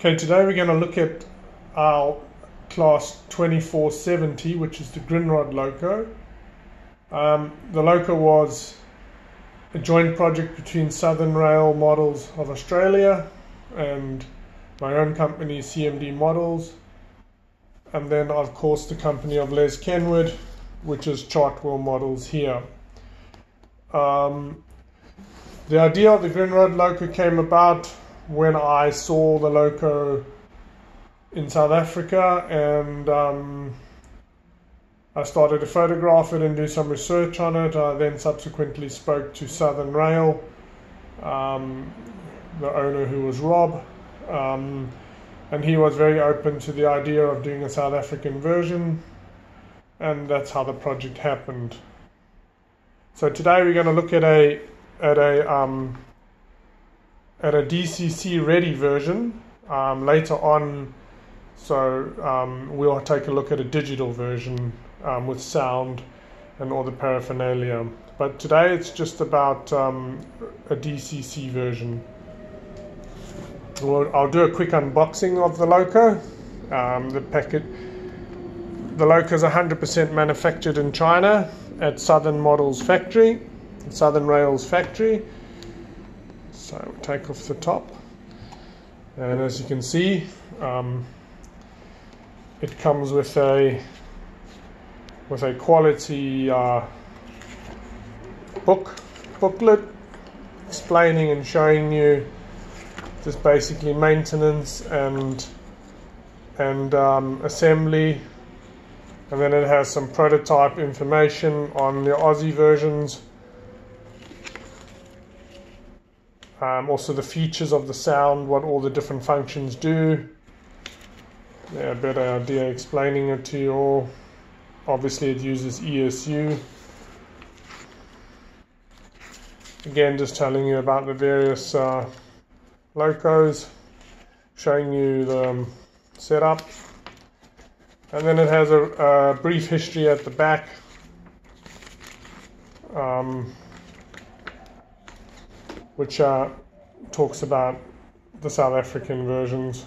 Okay, today we're going to look at our class 2470, which is the GRINDROD Loco. The Loco was a joint project between Southern Rail Models of Australia and my own company, CMD Models, and then of course the company of Les Kenwood, which is Chartwell Models here. The idea of the GRINDROD Loco came about when I saw the Loco in South Africa, and I started to photograph it and do some research on it. I then subsequently spoke to Southern Rail, the owner, who was Rob, and he was very open to the idea of doing a South African version, and that's how the project happened. So today we're going to look at a DCC ready version later on. So we'll take a look at a digital version with sound and all the paraphernalia. But today it's just about a DCC version. I'll do a quick unboxing of the Loco. The Loco is 100% manufactured in China at Southern Models factory, Southern Rail's factory. So we'll take off the top, and as you can see, it comes with a quality booklet explaining and showing you just basically maintenance and assembly, and then it has some prototype information on the Aussie versions. Also the features of the sound, what all the different functions do. Yeah, a better idea explaining it to you all. Obviously it uses ESU. Again, just telling you about the various Locos, showing you the setup. And then it has a brief history at the back. Which talks about the South African versions.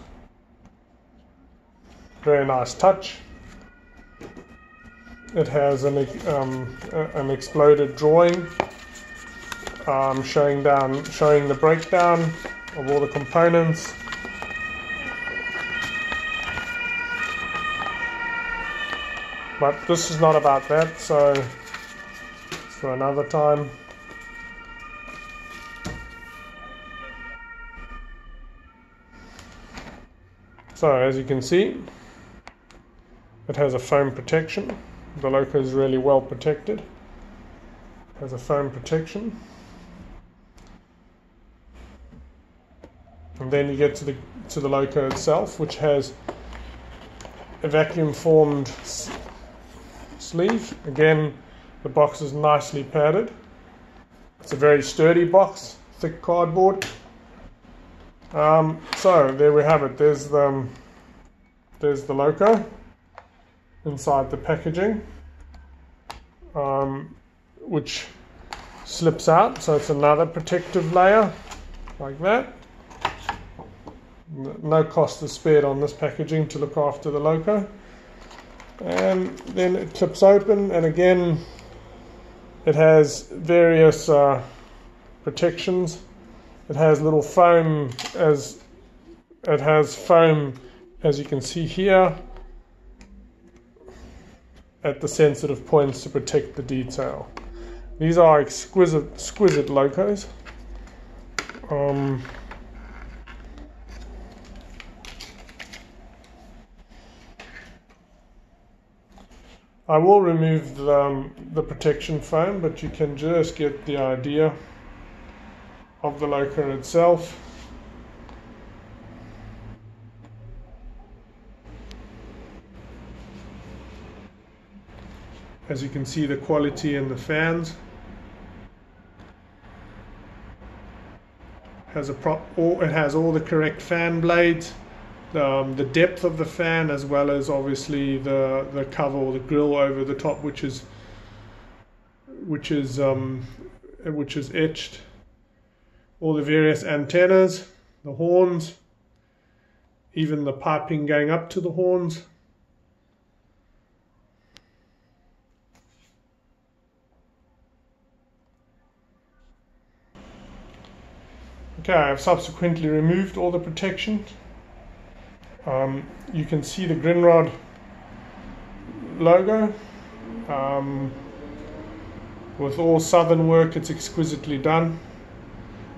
Very nice touch. It has an exploded drawing showing the breakdown of all the components. But this is not about that, so it's for another time. So as you can see, it has a foam protection. The Loco is really well protected. It has a foam protection. And then you get to the Loco itself, which has a vacuum formed sleeve. Again, the box is nicely padded. It's a very sturdy box, thick cardboard. So there we have it. There's the Loco inside the packaging, which slips out, so it's another protective layer like that. No cost is spared on this packaging to look after the Loco. And then it clips open, and again it has various protections. It has little foam, as you can see here, at the sensitive points to protect the detail. These are exquisite Locos. I will remove the protection foam, but you can just get the idea of the Loco itself. As you can see, the quality in the fans it has all the correct fan blades, the depth of the fan, as well as obviously the cover or the grill over the top, which is etched. All the various antennas, the horns, even the piping going up to the horns. Okay, I've subsequently removed all the protection. You can see the GRINDROD logo. With all southern work, it's exquisitely done.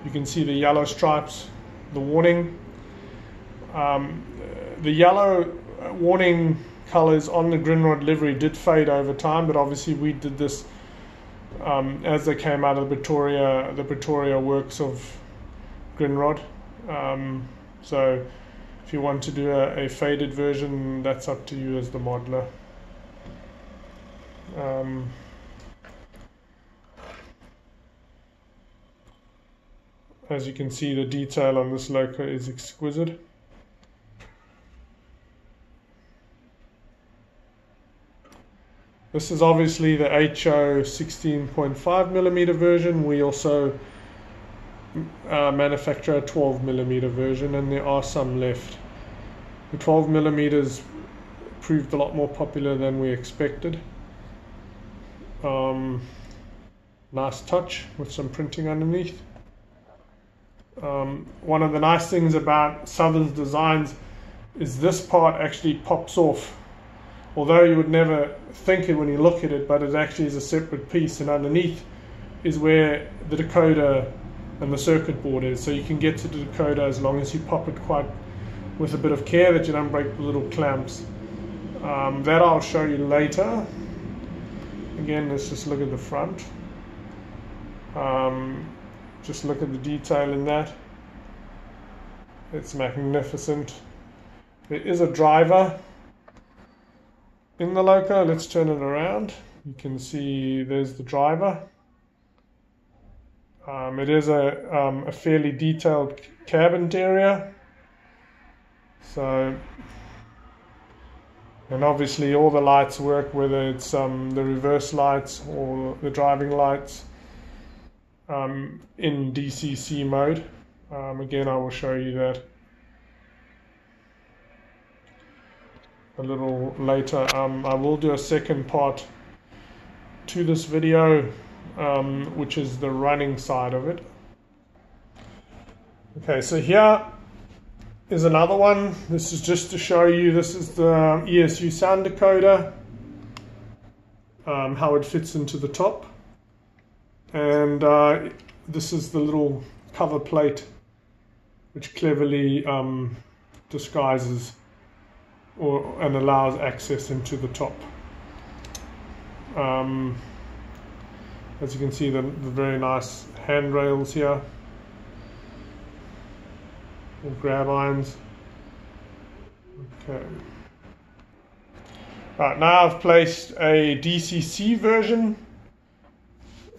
You can see the yellow stripes, the warning. The yellow warning colors on the GRINDROD livery did fade over time, but obviously we did this as they came out of the Pretoria works of GRINDROD. So if you want to do a faded version, that's up to you as the modeler. As you can see, the detail on this loco is exquisite. This is obviously the HO 16.5mm version. We also manufacture a 12mm version, and there are some left. The 12mm proved a lot more popular than we expected. Nice touch with some printing underneath. One of the nice things about Southern's designs is this part actually pops off, although you would never think it when you look at it, but it actually is a separate piece, and underneath is where the decoder and the circuit board is, so you can get to the decoder as long as you pop it quite with a bit of care that you don't break the little clamps. That I'll show you later. Again, let's just look at the front. Just look at the detail in that. It's magnificent. There is a driver in the loco. Let's turn it around. You can see there's the driver. It is a fairly detailed cab interior. So, and obviously all the lights work, whether it's the reverse lights or the driving lights, in DCC mode. Again, I will show you that a little later. I will do a second part to this video, which is the running side of it. Okay, so here is another one. This is just to show you, this is the ESU sound decoder, how it fits into the top. And this is the little cover plate, which cleverly disguises and allows access into the top. As you can see, the very nice handrails here, or grab irons. Okay. Right, now I've placed a DCC version,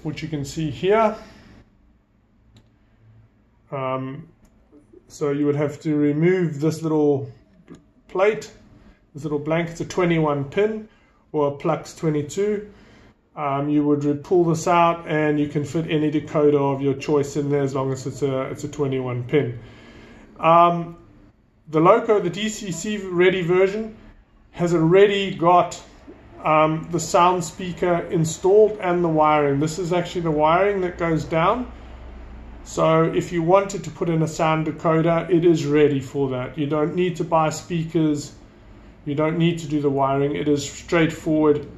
which you can see here. So you would have to remove this little plate, this little blank. It's a 21 pin or a Plux 22. You would pull this out, and you can fit any decoder of your choice in there as long as it's a 21 pin. The loco, the DCC ready version, has already got the sound speaker installed and the wiring. This is actually the wiring that goes down. So if you wanted to put in a sound decoder, it is ready for that. You don't need to buy speakers. You don't need to do the wiring. It is straightforward.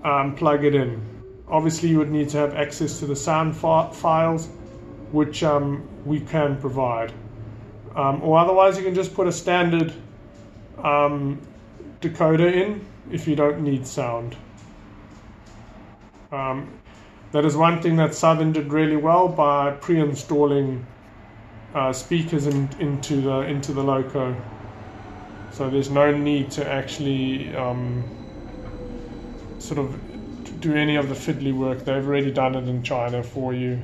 Plug it in. Obviously, you would need to have access to the sound files, which we can provide. Or otherwise, you can just put a standard decoder in if you don't need sound. That is one thing that Southern did really well by pre-installing speakers into the loco. So there's no need to actually sort of do any of the fiddly work. They've already done it in China for you.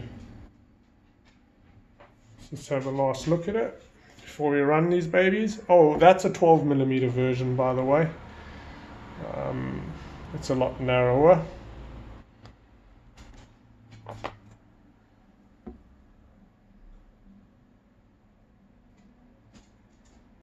Let's have a last look at it before we run these babies. Oh, that's a 12mm version, by the way. It's a lot narrower.